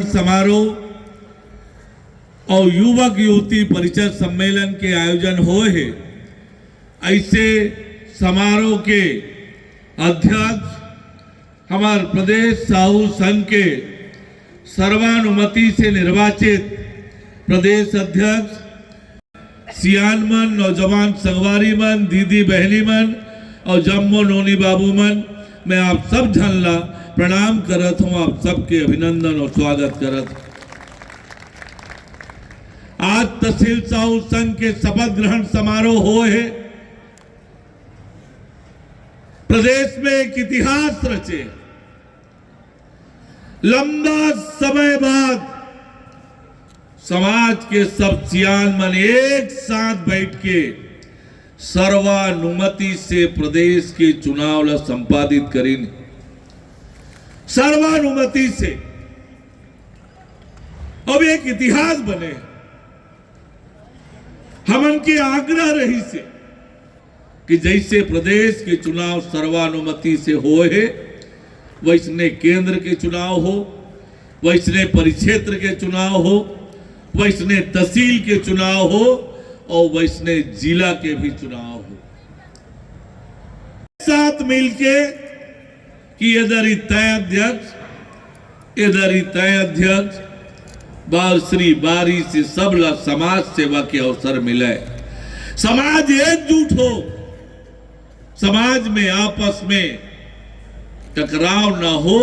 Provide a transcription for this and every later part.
समारोह और युवक युवती परिचय सम्मेलन के आयोजन हुए हैं। ऐसे समारोह के अध्यक्ष हमारे प्रदेश साहू संघ के सर्वानुमति से निर्वाचित प्रदेश अध्यक्ष सियानमन नौजवान संगवारी मन, दीदी बहनी मन और जम्मो नोनी बाबू मन, मैं आप सब झनला प्रणाम करत हूं, आप सबके अभिनंदन और स्वागत करत हूं। आज तहसील साहू संघ के शपथ ग्रहण समारोह हुए है। प्रदेश में एक इतिहास रचे। लंबा समय बाद समाज के सब सियान मन एक साथ बैठ के सर्वानुमति से प्रदेश के चुनाव ला संपादित करीन। सर्वानुमति से अब एक इतिहास बने। हमन के आग्रह रही से कि जैसे प्रदेश के चुनाव सर्वानुमति से होए है, वैसने केंद्र के चुनाव हो, वैसने परिक्षेत्र के चुनाव हो, वैसने तहसील के चुनाव हो और वैसने जिला के भी चुनाव हो। साथ मिलके कि इधर ही तय अध्यक्ष, इधर ही तय अध्यक्ष, बाल श्री बारी से सबला समाज सेवा के अवसर मिले। समाज एकजुट हो, समाज में आपस में टकराव ना हो,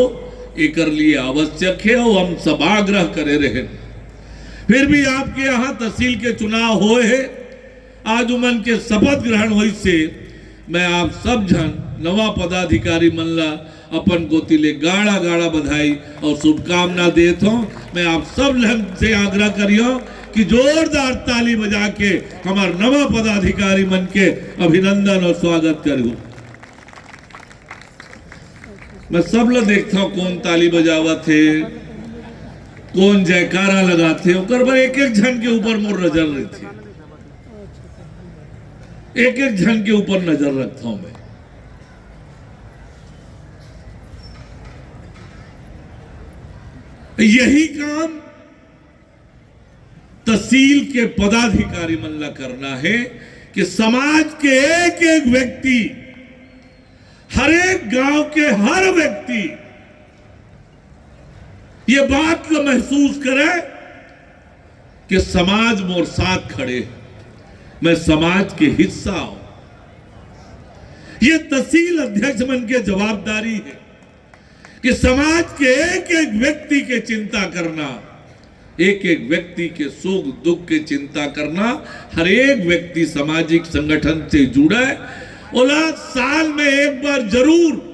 एक लिए आवश्यक है और हम सब आग्रह करे रहे। फिर भी आपके यहाँ तहसील के चुनाव हुए हैं। आज उमन के शपथ ग्रहण हुई से मैं आप सब जन नवा पदाधिकारी मनला अपन गोतिले गाड़ा गाड़ा बधाई और शुभकामना देता हूं। मैं आप सब से आग्रह करियो कि जोरदार ताली बजा के हमारे नवा पदाधिकारी मन के अभिनंदन और स्वागत करूं। मैं सब लोग देखता हूं कौन ताली बजावा थे, कौन जयकारा लगाते, एक एक जन के ऊपर मोर नजर रही थी। एक एक जन के ऊपर नजर रखता हूं मैं। यही काम तहसील के पदाधिकारी मन ला करना है कि समाज के एक एक व्यक्ति, हर एक गांव के हर व्यक्ति ये बात को महसूस करे कि समाज मोर साथ खड़े, मैं समाज के हिस्सा हूं। ये तहसील अध्यक्ष मन के जवाबदारी है कि समाज के एक एक व्यक्ति के चिंता करना, एक एक व्यक्ति के सुख दुख के चिंता करना। हर एक व्यक्ति सामाजिक संगठन से जुड़ा है। ओला साल में एक बार जरूर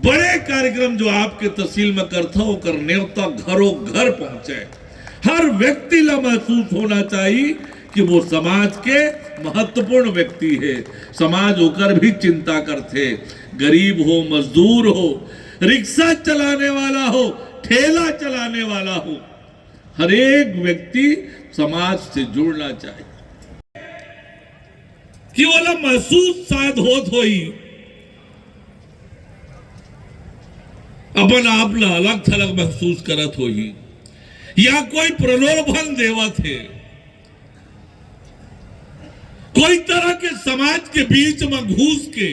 बड़े कार्यक्रम जो आपके तहसील में करता हो कर न्योता घरों घर पहुंचे। हर व्यक्ति ला महसूस होना चाहिए कि वो समाज के महत्वपूर्ण व्यक्ति है। समाज होकर भी चिंता करते, गरीब हो, मजदूर हो, रिक्शा चलाने वाला हो, ठेला चलाने वाला हो, हर एक व्यक्ति समाज से जुड़ना चाहिए। कि वाला महसूस शायद होत होई अपन आप ला अलग थलग महसूस करत होई, या कोई प्रलोभन देवत है, कोई तरह के समाज के बीच में घुस के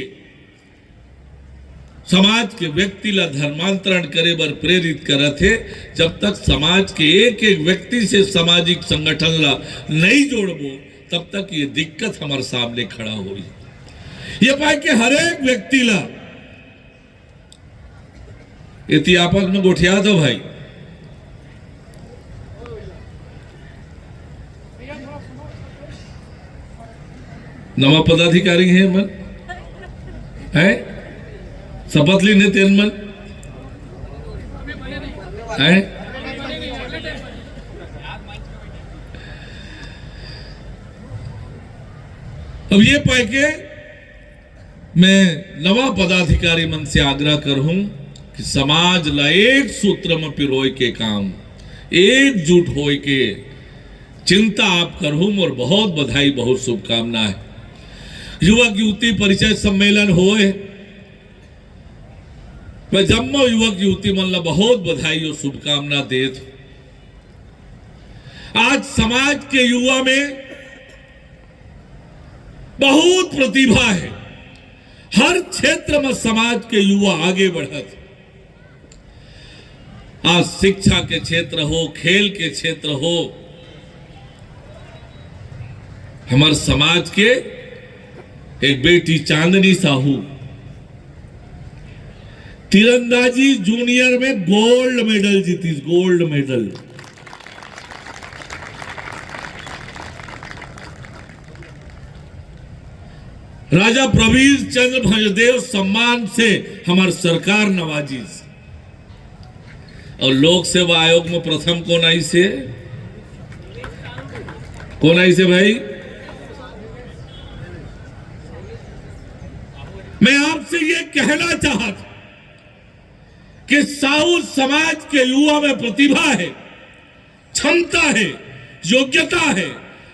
समाज के व्यक्ति ला धर्मांतरण करे बर प्रेरित करत है। जब तक समाज के एक एक व्यक्ति से सामाजिक संगठन ला नहीं जोड़बो, तब तक ये दिक्कत हमारे सामने खड़ा हुई। ये पाए कि हर एक व्यक्ति ला इति आपस में गोठिया दो भाई। नवा पदाधिकारी है मन है, शपथ ली ने तेन मन है। अब ये पाए के मैं नवा पदाधिकारी मन से आग्रह करूं कि समाज ला एक सूत्र में पिरोय के काम, एकजुट होय के चिंता आप करूं। और बहुत बधाई, बहुत शुभकामनाएं। युवक युवती परिचय सम्मेलन होए मैं जम्मो युवक युवती मन ला बहुत बधाई और शुभकामना देत। आज समाज के युवा में बहुत प्रतिभा है। हर क्षेत्र में समाज के युवा आगे बढ़त। आज शिक्षा के क्षेत्र हो, खेल के क्षेत्र हो, हमारे समाज के एक बेटी चांदनी साहू तीरंदाजी जूनियर में गोल्ड मेडल जीती। गोल्ड मेडल राजा प्रवीर चंद्र भंजदेव सम्मान से हमारी सरकार नवाजी। और लोक सेवा आयोग में प्रथम कौन आई से? कौन आई से भाई? मैं आपसे ये कहना चाहता कि साहू समाज के युवा में प्रतिभा है, क्षमता है, योग्यता है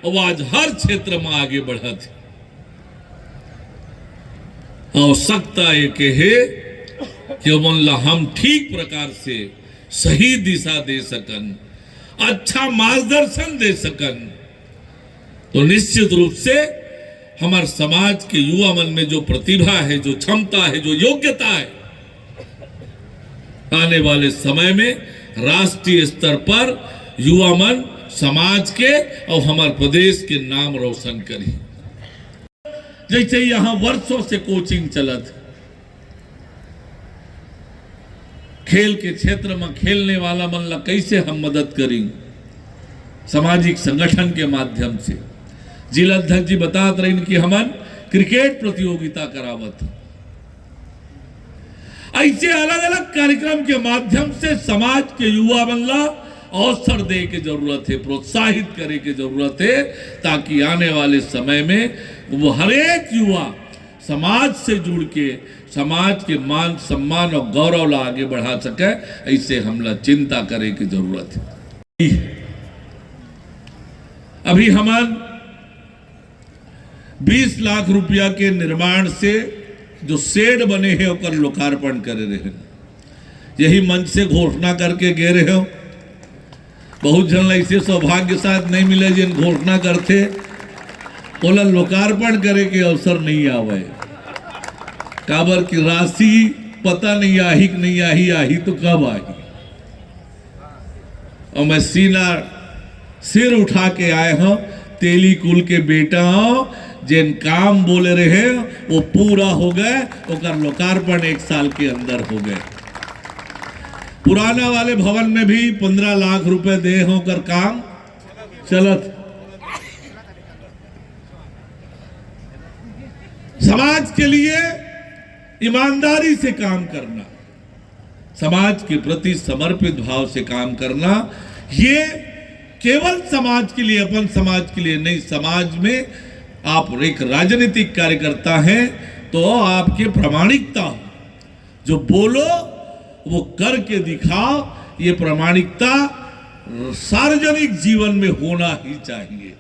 और आज हर क्षेत्र में आगे बढ़त है। आवश्यकता एक है कि हम ठीक प्रकार से सही दिशा दे सकन, अच्छा मार्गदर्शन दे सकन, तो निश्चित रूप से हमारे समाज के युवा मन में जो प्रतिभा है, जो क्षमता है, जो योग्यता है, आने वाले समय में राष्ट्रीय स्तर पर युवा मन समाज के और हमारे प्रदेश के नाम रोशन करी। जैसे यहां वर्षों से कोचिंग चलत, खेल के क्षेत्र में खेलने वाला मन ला कैसे हम मदद करी? सामाजिक संगठन के माध्यम से जिला अध्यक्ष जी बताते रहे कि हमन क्रिकेट प्रतियोगिता करावत। ऐसे अलग अलग कार्यक्रम के माध्यम से समाज के युवा मन ला अवसर दे के जरूरत है, प्रोत्साहित करे के जरूरत है, ताकि आने वाले समय में वो हर एक युवा समाज से जुड़ के समाज के मान सम्मान और गौरव ला आगे बढ़ा सके। ऐसे हमला चिंता करे की जरूरत है। अभी हम 20 लाख रुपया के निर्माण से जो शेड बने हैं उनका लोकार्पण करे रहे। यही मंच से घोषणा करके गए रहे हो। बहुत जन ऐसे सौभाग्य साथ नहीं मिले जिन घोषणा करते बोला लोकार्पण करे के अवसर नहीं आवे। काबर की राशि पता नहीं आही कि नहीं आही, आही तो कब आई। और मैं सिर उठा के आए हूं, तेली कुल के बेटा हूं, जिन काम बोले रहे वो पूरा हो गए। और लोकार्पण 1 साल के अंदर हो गए। पुराना वाले भवन में भी 15 लाख रुपए दे होकर काम चलत। समाज के लिए ईमानदारी से काम करना, समाज के प्रति समर्पित भाव से काम करना, ये केवल समाज के लिए, अपन समाज के लिए नहीं, समाज में आप एक राजनीतिक कार्यकर्ता हैं तो आपके प्रामाणिकता, जो बोलो वो करके दिखाओ, ये प्रामाणिकता सार्वजनिक जीवन में होना ही चाहिए।